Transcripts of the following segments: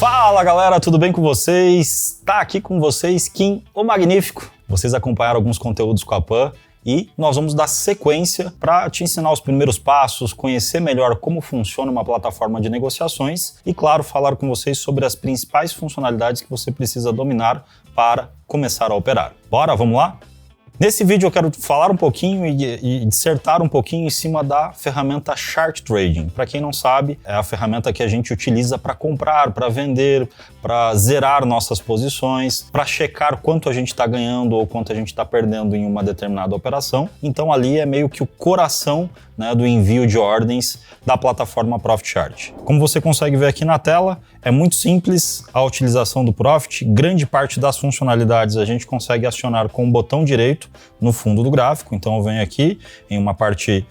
Fala galera, tudo bem com vocês? Tá aqui com vocês Kim, o Magnífico. Vocês acompanharam alguns conteúdos com a Pan e nós vamos dar sequência para te ensinar os primeiros passos, conhecer melhor como funciona uma plataforma de negociações e, claro, falar com vocês sobre as principais funcionalidades que você precisa dominar para começar a operar. Bora, vamos lá? Nesse vídeo eu quero falar um pouquinho e dissertar um pouquinho em cima da ferramenta Chart Trading. Para quem não sabe, é a ferramenta que a gente utiliza para comprar, para vender, para zerar nossas posições, para checar quanto a gente está ganhando ou quanto a gente está perdendo em uma determinada operação. Então ali é meio que o coração, né, do envio de ordens da plataforma Profit Chart. Como você consegue ver aqui na tela, é muito simples a utilização do Profit. Grande parte das funcionalidades a gente consegue acionar com o botão direito no fundo do gráfico. Então eu venho aqui em uma parte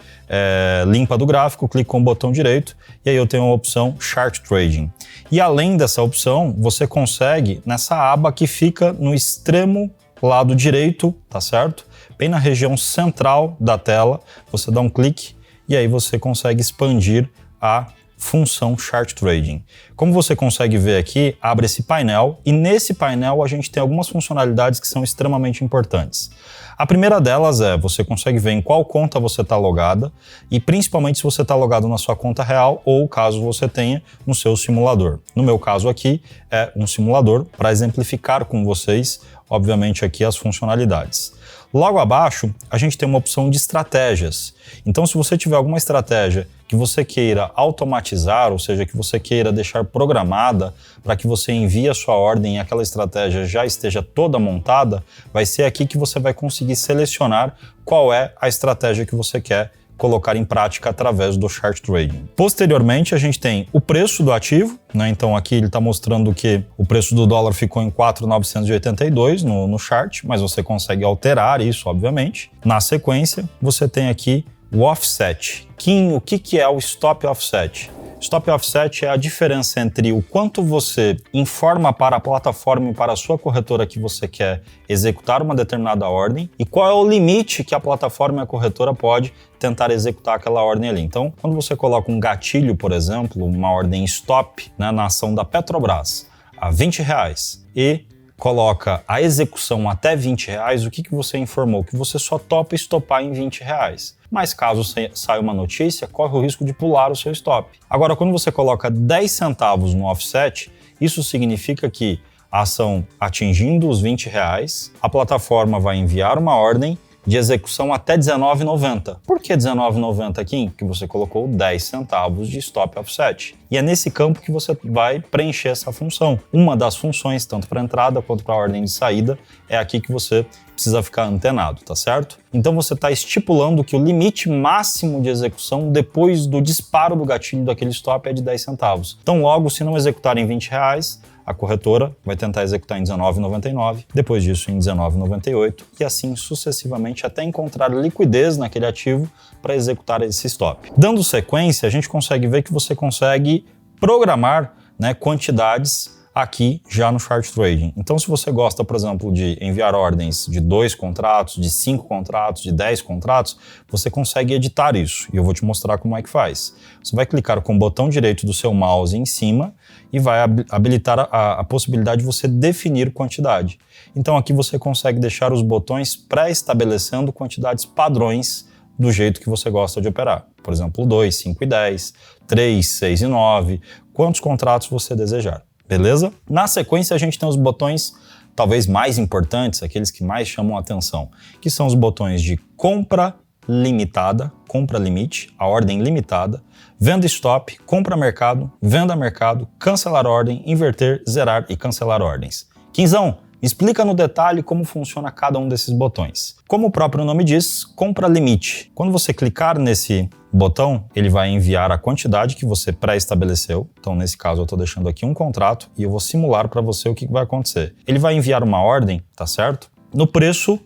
limpa do gráfico, clico com o botão direito e aí eu tenho a opção Chart Trading. E além dessa opção, você consegue nessa aba que fica no extremo lado direito, tá certo? Bem na região central da tela, você dá um clique e aí você consegue expandir a função Chart Trading. Como você consegue ver aqui, abre esse painel e nesse painel a gente tem algumas funcionalidades que são extremamente importantes. A primeira delas é, você consegue ver em qual conta você está logada e principalmente se você está logado na sua conta real ou caso você tenha no seu simulador. No meu caso aqui é um simulador para exemplificar com vocês, obviamente aqui as funcionalidades. Logo abaixo, a gente tem uma opção de estratégias. Então, se você tiver alguma estratégia que você queira automatizar, ou seja, que você queira deixar programada para que você envie a sua ordem e aquela estratégia já esteja toda montada, vai ser aqui que você vai conseguir selecionar qual é a estratégia que você quer colocar em prática através do Chart Trading. Posteriormente, a gente tem o preço do ativo, né? Então aqui ele está mostrando que o preço do dólar ficou em 4.982 no chart, mas você consegue alterar isso, obviamente. Na sequência, você tem aqui o offset. Kim, o que é o stop offset? Stop offset é a diferença entre o quanto você informa para a plataforma e para a sua corretora que você quer executar uma determinada ordem e qual é o limite que a plataforma e a corretora pode tentar executar aquela ordem ali. Então, quando você coloca um gatilho, por exemplo, uma ordem stop, né, na ação da Petrobras a R$20 e coloca a execução até R$20, o que você informou? Que você só topa estopar em R$20. Mas caso saia uma notícia, corre o risco de pular o seu stop. Agora, quando você coloca 10 centavos no offset, isso significa que a ação atingindo os R$20, a plataforma vai enviar uma ordem de execução até R$19,90. Por que R$19,90 aqui? Porque você colocou 10 centavos de stop offset. E é nesse campo que você vai preencher essa função. Uma das funções, tanto para entrada quanto para a ordem de saída, é aqui que você precisa ficar antenado, tá certo? Então você está estipulando que o limite máximo de execução depois do disparo do gatilho daquele stop é de 10 centavos. Então logo, se não executarem R$20, a corretora vai tentar executar em R$19,99, depois disso em R$19,98 e assim sucessivamente até encontrar liquidez naquele ativo para executar esse stop. Dando sequência, a gente consegue ver que você consegue programar, né, quantidades aqui já no Chart Trading. Então, se você gosta, por exemplo, de enviar ordens de 2 contratos, de 5 contratos, de 10 contratos, você consegue editar isso. E eu vou te mostrar como é que faz. Você vai clicar com o botão direito do seu mouse em cima e vai habilitar a possibilidade de você definir quantidade. Então, aqui você consegue deixar os botões pré-estabelecendo quantidades padrões do jeito que você gosta de operar. Por exemplo, 2, 5 e 10, 3, 6 e 9, quantos contratos você desejar. Beleza? Na sequência, a gente tem os botões talvez mais importantes, aqueles que mais chamam a atenção, que são os botões de compra limitada, compra limite, a ordem limitada, venda stop, compra mercado, venda mercado, cancelar ordem, inverter, zerar e cancelar ordens. Quinzão, explica no detalhe como funciona cada um desses botões. Como o próprio nome diz, compra limite. Quando você clicar nesse botão, ele vai enviar a quantidade que você pré-estabeleceu. Então, nesse caso, eu estou deixando aqui um contrato e eu vou simular para você o que vai acontecer. Ele vai enviar uma ordem, tá certo? No preço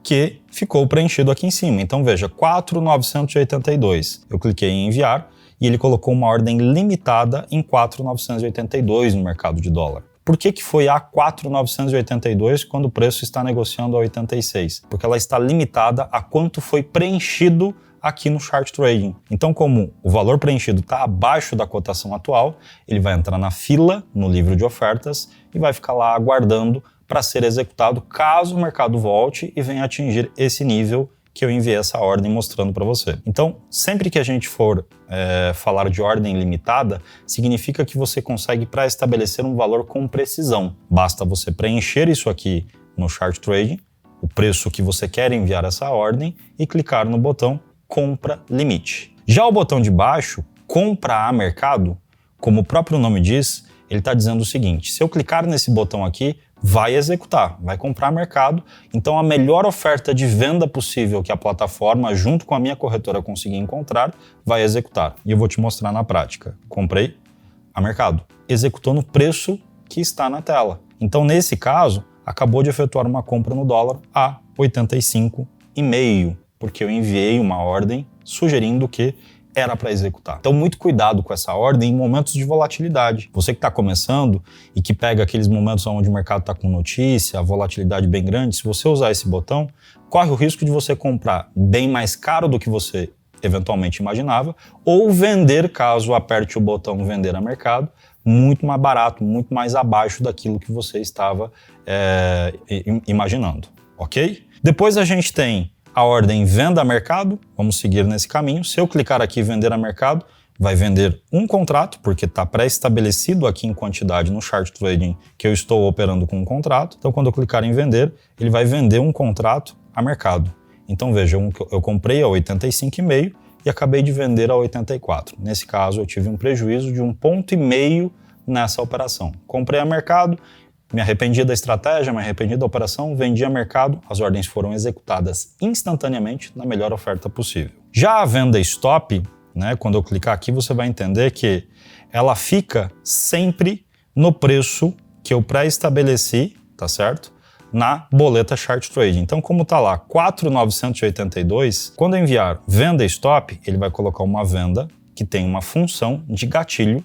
que ficou preenchido aqui em cima. Então, veja, 4.982. Eu cliquei em enviar e ele colocou uma ordem limitada em 4.982 no mercado de dólar. Por que foi a 4.982 quando o preço está negociando a 86? Porque ela está limitada a quanto foi preenchido aqui no Chart Trading. Então, como o valor preenchido está abaixo da cotação atual, ele vai entrar na fila, no livro de ofertas, e vai ficar lá aguardando para ser executado caso o mercado volte e venha atingir esse nível que eu enviei essa ordem mostrando para você. Então, sempre que a gente for falar de ordem limitada, significa que você consegue pré-estabelecer um valor com precisão. Basta você preencher isso aqui no Chart Trading, o preço que você quer enviar essa ordem, e clicar no botão Compra Limite. Já o botão de baixo, Compra a Mercado, como o próprio nome diz, ele está dizendo o seguinte: se eu clicar nesse botão aqui, vai executar, vai comprar mercado. Então a melhor oferta de venda possível que a plataforma, junto com a minha corretora, conseguir encontrar, vai executar. E eu vou te mostrar na prática. Comprei a mercado. Executou no preço que está na tela. Então nesse caso, acabou de efetuar uma compra no dólar a 85,5, porque eu enviei uma ordem sugerindo que era para executar. Então, muito cuidado com essa ordem em momentos de volatilidade. Você que está começando e que pega aqueles momentos onde o mercado está com notícia, a volatilidade bem grande, se você usar esse botão, corre o risco de você comprar bem mais caro do que você eventualmente imaginava, ou vender, caso aperte o botão Vender a Mercado, muito mais barato, muito mais abaixo daquilo que você estava imaginando, ok? Depois a gente tem a ordem Venda a Mercado, vamos seguir nesse caminho. Se eu clicar aqui Vender a Mercado, vai vender um contrato, porque está pré-estabelecido aqui em quantidade no Chart Trading que eu estou operando com um contrato. Então, quando eu clicar em Vender, ele vai vender um contrato a mercado. Então, veja, eu comprei a 85,5 e acabei de vender a 84. Nesse caso, eu tive um prejuízo de 1,5 ponto nessa operação. Comprei a mercado, me arrependi da estratégia, me arrependi da operação, vendi a mercado, as ordens foram executadas instantaneamente na melhor oferta possível. Já a venda stop, né, quando eu clicar aqui, você vai entender que ela fica sempre no preço que eu pré-estabeleci, tá certo? Na boleta Chart Trading. Então, como está lá 4.982, quando eu enviar venda stop, ele vai colocar uma venda que tem uma função de gatilho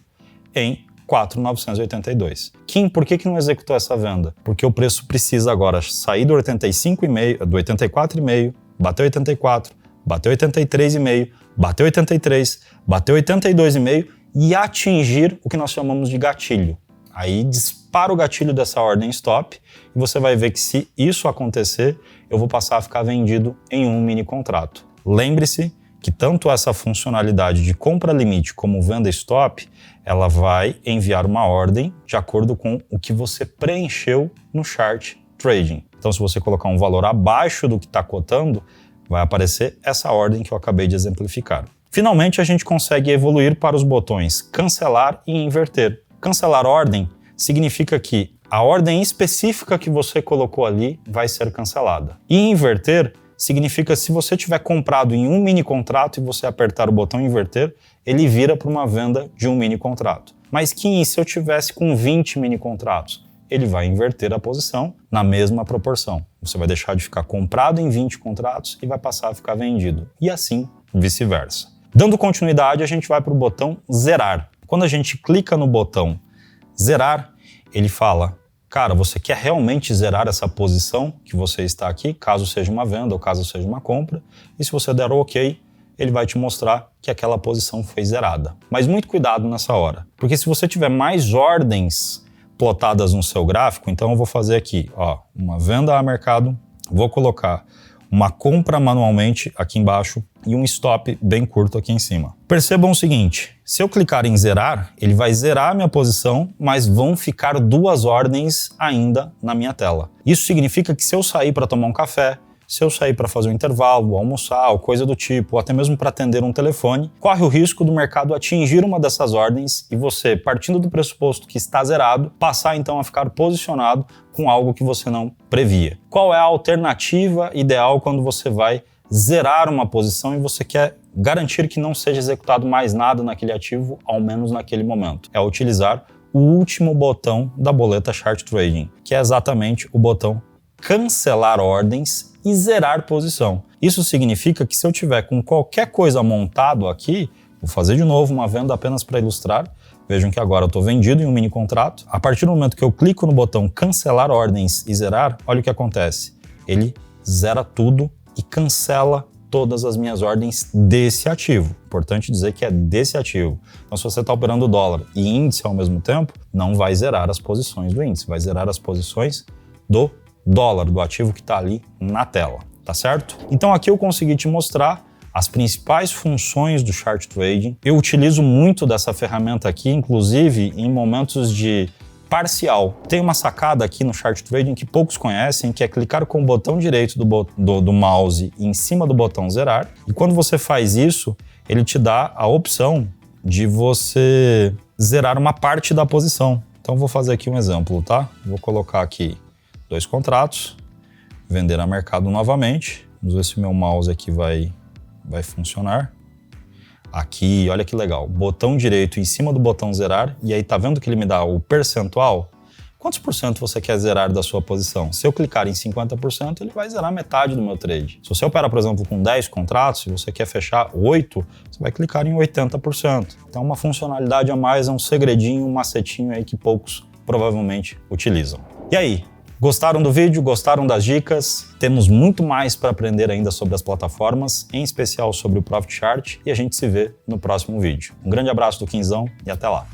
em 4.982. Kim, por que não executou essa venda? Porque o preço precisa agora sair do 85,5, do 84,5, bater 84, bater 83,5, bater 83, bater 82,5 e atingir o que nós chamamos de gatilho. Aí dispara o gatilho dessa ordem stop e você vai ver que, se isso acontecer, eu vou passar a ficar vendido em um mini contrato. Lembre-se que tanto essa funcionalidade de compra limite como venda stop, ela vai enviar uma ordem de acordo com o que você preencheu no Chart Trading. Então, se você colocar um valor abaixo do que está cotando, vai aparecer essa ordem que eu acabei de exemplificar. Finalmente, a gente consegue evoluir para os botões cancelar e inverter. Cancelar ordem significa que a ordem específica que você colocou ali vai ser cancelada. E inverter significa, se você tiver comprado em um mini contrato e você apertar o botão inverter, ele vira para uma venda de um mini contrato. Mas que se eu tivesse com 20 mini contratos, ele vai inverter a posição na mesma proporção. Você vai deixar de ficar comprado em 20 contratos e vai passar a ficar vendido. E assim, vice-versa. Dando continuidade, a gente vai para o botão zerar. Quando a gente clica no botão zerar, ele fala: cara, você quer realmente zerar essa posição que você está aqui, caso seja uma venda ou caso seja uma compra? E se você der o OK, ele vai te mostrar que aquela posição foi zerada. Mas muito cuidado nessa hora, porque se você tiver mais ordens plotadas no seu gráfico, então eu vou fazer aqui, ó, uma venda a mercado, vou colocar uma compra manualmente aqui embaixo e um stop bem curto aqui em cima. Percebam o seguinte: se eu clicar em zerar, ele vai zerar a minha posição, mas vão ficar duas ordens ainda na minha tela. Isso significa que, se eu sair para tomar um café, se eu sair para fazer um intervalo, almoçar, ou coisa do tipo, ou até mesmo para atender um telefone, corre o risco do mercado atingir uma dessas ordens e você, partindo do pressuposto que está zerado, passar então a ficar posicionado com algo que você não previa. Qual é a alternativa ideal quando você vai zerar uma posição e você quer garantir que não seja executado mais nada naquele ativo, ao menos naquele momento? É utilizar o último botão da boleta Chart Trading, que é exatamente o botão cancelar ordens e zerar posição. Isso significa que, se eu tiver com qualquer coisa montado aqui, vou fazer de novo uma venda apenas para ilustrar. Vejam que agora eu estou vendido em um mini contrato. A partir do momento que eu clico no botão cancelar ordens e zerar, olha o que acontece. Ele zera tudo e cancela todas as minhas ordens desse ativo. Importante dizer que é desse ativo. Então, se você está operando dólar e índice ao mesmo tempo, não vai zerar as posições do índice, vai zerar as posições do dólar, do ativo que está ali na tela, tá certo? Então, aqui eu consegui te mostrar as principais funções do Chart Trading. Eu utilizo muito dessa ferramenta aqui, inclusive em momentos de parcial. Tem uma sacada aqui no Chart Trading que poucos conhecem, que é clicar com o botão direito do mouse em cima do botão zerar. E quando você faz isso, ele te dá a opção de você zerar uma parte da posição. Então vou fazer aqui um exemplo, tá? Vou colocar aqui 2 contratos, vender a mercado novamente. Vamos ver se o meu mouse aqui vai funcionar. Aqui, olha que legal, botão direito em cima do botão zerar, e aí tá vendo que ele me dá o percentual? Quantos por cento você quer zerar da sua posição? Se eu clicar em 50%, ele vai zerar metade do meu trade. Se você opera, por exemplo, com 10 contratos, se você quer fechar 8, você vai clicar em 80%. Então, uma funcionalidade a mais, é um segredinho, um macetinho aí que poucos provavelmente utilizam. E aí? Gostaram do vídeo? Gostaram das dicas? Temos muito mais para aprender ainda sobre as plataformas, em especial sobre o Profit Chart, e a gente se vê no próximo vídeo. Um grande abraço do Quinzão e até lá!